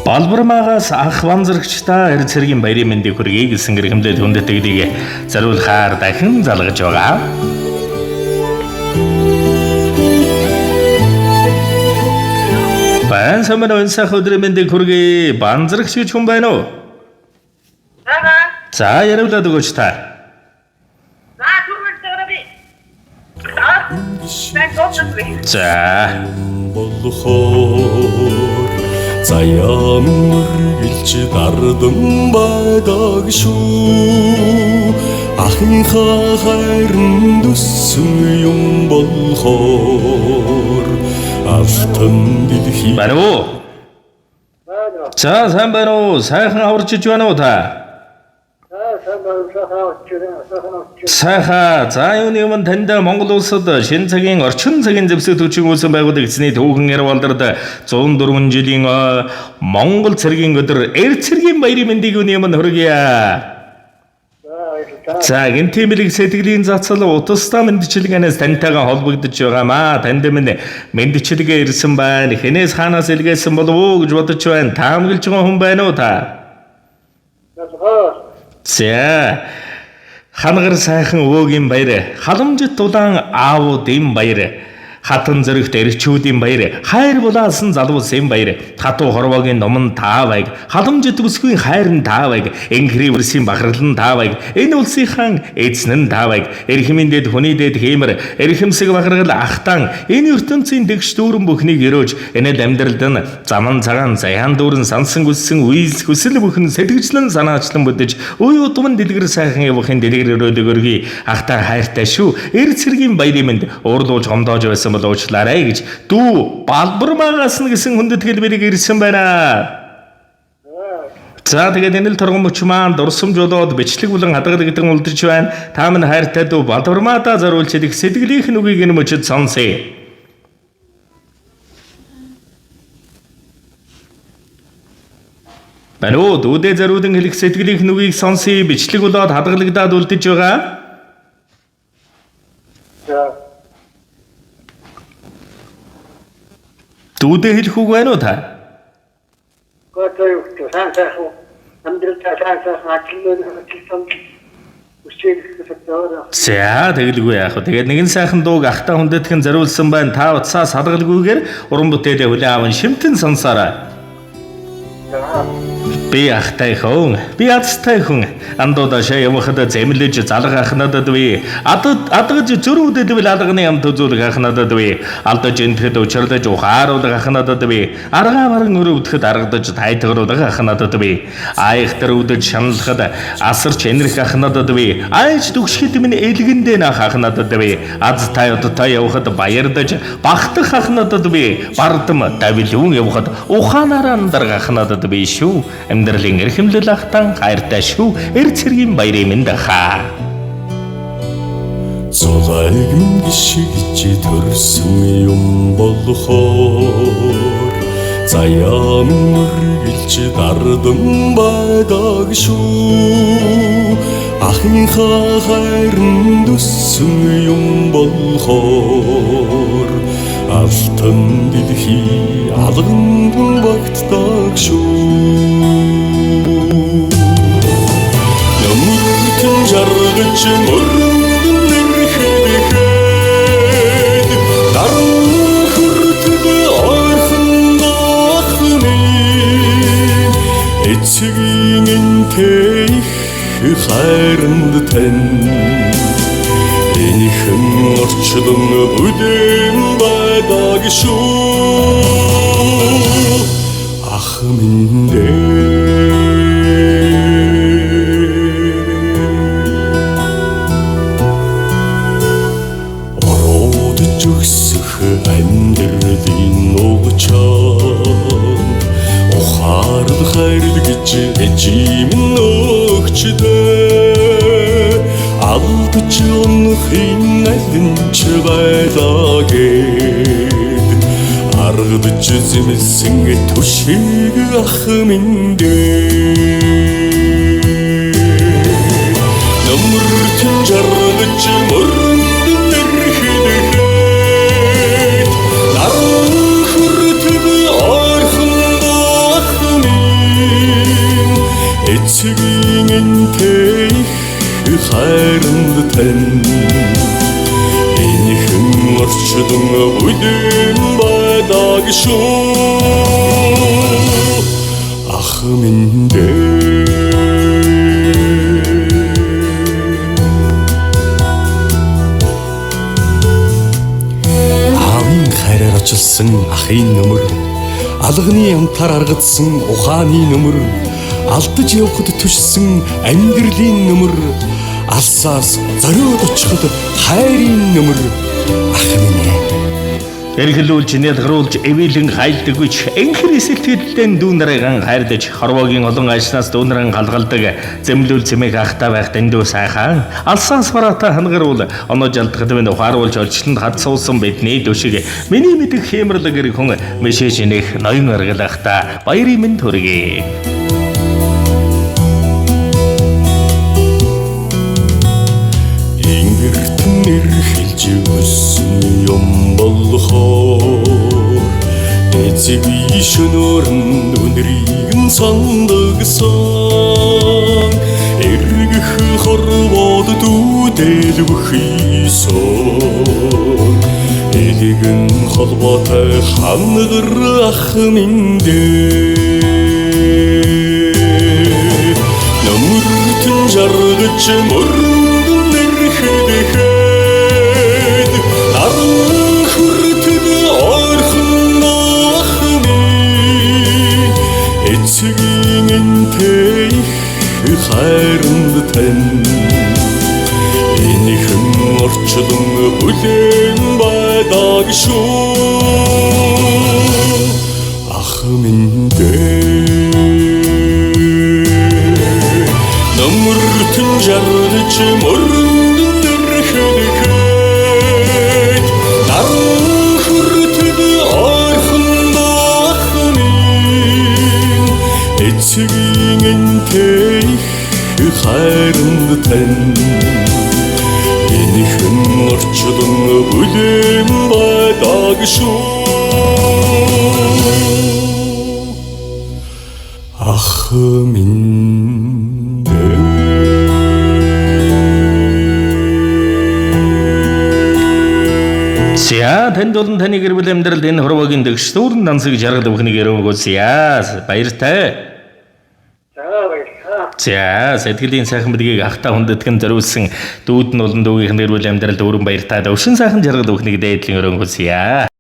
Балбармаагаас ах ванзрагчдаа эрд цэргийн баярын мэндийг хүргэе гэсэн гэрхэмлэл хүндэтгэлийг зориулахаар дахин залгаж байгаа. Баян самбар өнсөх өдрийн мэндийг хүргэе. Банзрагч гэж хүн байна уу? За яриулаад өгөөч та. За заяам үргэлж дардан байдаг шүү. Ахынхаа хайранд өссөн юм болохоор алтан дэлхий. Байна уу? За сайн байна уу? Сайхан аварчиж байна уу та? Сайхан. За юуны өмнө танд Монгол улсад шинэ цагийн орчин цагийн зэвсэг төчигүүлсэн байгууллага эзний түүхэн ярвалдарт 104 жилийн Монгол цэргийн өдөр эрд цэргийн баярын мэндийг юуны өмнө хүргье. За гинтимэлэг сэтгэлийн зацал утастай мэндчилгээнээс тантайгаа холбогдож байгаамаа. Танд минь мэндчилгээ ирсэн байна. Хэнээс хаанаас илгээсэн болов уу гэж бодож байна. Таамаглаж байгаа хүн байна уу та? За ханагар сайхан өвөөгийн баяр, халамжит дулаан аавуудын баяр, хатан зөрөгт эрчүүдийн баяр, хайр булаасан залуусын баяр, хатуу хорвоогийн номон таавайг, халамжит бүсгүй хайрн таавайг, энхри үрсийн бахарлан таавайг, энэ улсынхан эзнэн таавайг, эрхэмийн дэд хүний дэд хиймэр, эрхэмсэг бахаргал ахтан, энэ ертөнцийн дэгш дүүрэн бүхнийг өрөөж, энэд амьдралд нь заман цагаан заяан дүүрэн сансан гүссэн үйл хүсэл бүхэн сэтгэжлэн санаачлан бүдэж, үе удман дэлгэр сайхан явахын дэлгэр өрөөлөгөргий ахтаа хайртай шүү. Эрд цэргийн баярын мэнд уурлуулж гомдоож байсан бол уучлаарай гэж дүү Балбармаагаас нь гэсэн хүндэтгэл бэрийг ирсэн байна. За тэгээд энэ л торгон мөч маань дурсамж болоод бичлэг болон хадгалаг гэдэг нь үлдэж байна. Та минь хайртай дүү Балбармаадаа зориулж идэх сэтгэлийнх нь үгийг энэ мөчөд сонсъё. Байна уу? Дүүдээ зориулан хэлэх сэтгэлийнх нь үгийг сонсъё. Бичлэг болоод хадгалагдаад үлдэж байгаа. Дүүдээ хэлэх үг байна уу та? За тэгэлгүй яах вэ? Тэгээд нэгэн сайхан дууг ахтаа хүндэтгэн зориулсан байна. Та утсаас хадгалгүйгээр уран бүтээлээ хүлээн аван шимтэн сонсоорой. Би ахтай хүн, би азтай хүн. Андуудаа шаа явахад зэмлэж залга ахнадад би. Адгаж зөрүүдэл алганы ам төзүүлэх ахнадад би. Алдаж энтэд учирлаж ухааруулах ахнадад би. Аргаа баран өрөвдөд аргадаж тайтгаруулах ахнадад би. Айхтар үдэж шаналхад асарч энэрх ахнадад би. Айж дүгшгэд минь элгэндээ наах ахнадад би. Аз тай удаа явахад баярдаж багтах ахнадад би. Бардам давилүүн явахад ухаанаараа андаргах ахнадад би шүү. Амьдралын эрхэмлэл ахтан хайртай шүү. Эрд цэргийн баярын мэнд хаа. Золайг минь гიშгэж төрсөн юм болохоор заяам үргэлж дардан байдаг шүү. Ахынхаа хайранд өссөн юм болохоор алтан дэлхий алган багтдаг шүү. Намуртан жаргаж мөрөндөн нэрхэдэхэд даран хүртэл ойрхон дахны эцгийн энтэй их хайранд тань энийхэн орчлон бүдэм байдаг шүү. Ах минь ородж өсөх амьдралын угчаан ухаарл хайрл гэж эжим нөгчдөө алдж унахын алинч байлагэд аргадж зэмсэн түшиг ах минь намртэн жаргаж мөрөндөн нэрхэдэхэд даран хүртэл ойрхон дахны хайранд тань энэхэн орчлон бүлээн байдаг шүү ах минь аавын хайраар очилсан ахын нөмөр алганы амтаар аргадсан ухааны нөмөр алдаж явхад түшсэн амьдралын нөмөр алсаас зориод очиход хайрын нөмөр ах минь Эргэлүүлж нэлгруулж эвэлэн хайлдагүйч энхэр эсэлтгэлэн дүүнэрэн хайрдаж хорвоогийн олон ажнаас дүүнэрэн галгалдаг зэмлүүл цэмэг ахтаа байх дэндүү сайхан алсаас бараата хангаруул оноо жалдахад минь ухааруулж олчлонд хадсуусан бидний дүшиг миний мэдих хэмэрлэг гэр хүн мишэж нэх ноён аргалахта баярын минь төргий Ингэртэн эрхэлж өссөн юм болохоор эцэг ишнөр нүнрийг нь сандагсан эргэх хорвоод дүүдэлвэх исон элэгэн холбоотой хангар ах минь нөмөртөн жаргаж мөрөндөн эрхэдэхэд наран хүртэг ойрхон ах минь эцгийн энтэй хайранд тань энэхэн орчлон бүлээн байдаг шүү ах минь нөмөртөн жаргаж мөрөндөн эрхэдэхэд наран хүртэг ойрхон ах минь эцгийн энтэй хайранд тань энэхэн орчлон бүлээн байдаг шүү ах минь Зя танд болон таны гэр бүл амьдралд энэ хорвоогийн дэгш дүүрэн дансыг жаргал өгөхнийг өрөөгөөсье. Баяртай. За сэтгэлийн сайхан мэдгийг ахта хүндэтгэн зориулсан дүүд нь болон дүүгийн гэр бүл амьдралд өрөн баяртай өвшин сайхан жаргал өгөхнийг дээдлийн өрөөгөөсье.